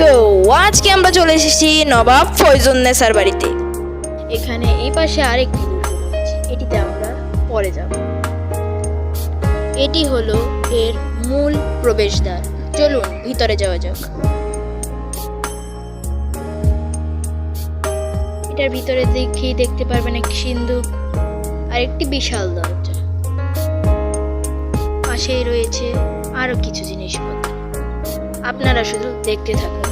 তো আজকে আমরা চলে এসেছি নবাব ফয়জুন্নেসার বাড়িতে। এখানে এই পাশে আরেকটি রুম আছে, এটিতে আমরা পরে যাব। এটি হলো এর মূল প্রবেশদ্বার। চলুন ভিতরে যাওয়া যাক। এটার ভিতরে দেখতে পারবেন একটি সিন্দুক আর একটি বিশাল দরজা। পাশেই রয়েছে আরো কিছু জিনিসপত্র, আপনারা শুধু দেখতে থাকুন।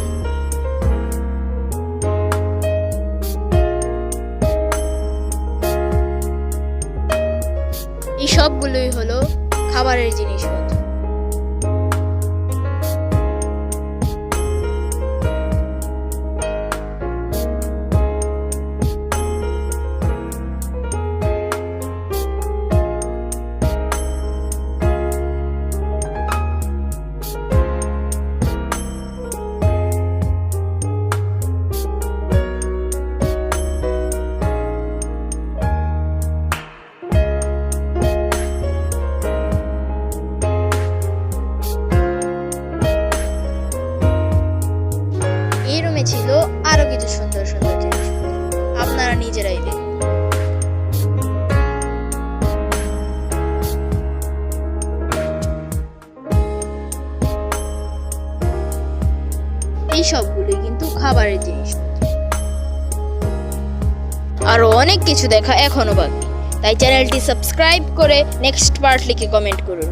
এই সবগুলোই হলো খাবারের জিনিসপত্র। এই রুমে ছিল আরো কিছু সুন্দর সুন্দর জিনিস, আপনারা নিজেরাই দেখুন। এই সবগুলোই কিন্তু খাবারের জিনিস, আরো অনেক কিছু দেখা এখনো বাকি। তাই চ্যানেলটি সাবস্ক্রাইব করে নেক্সট পার্ট লিখে কমেন্ট করুন।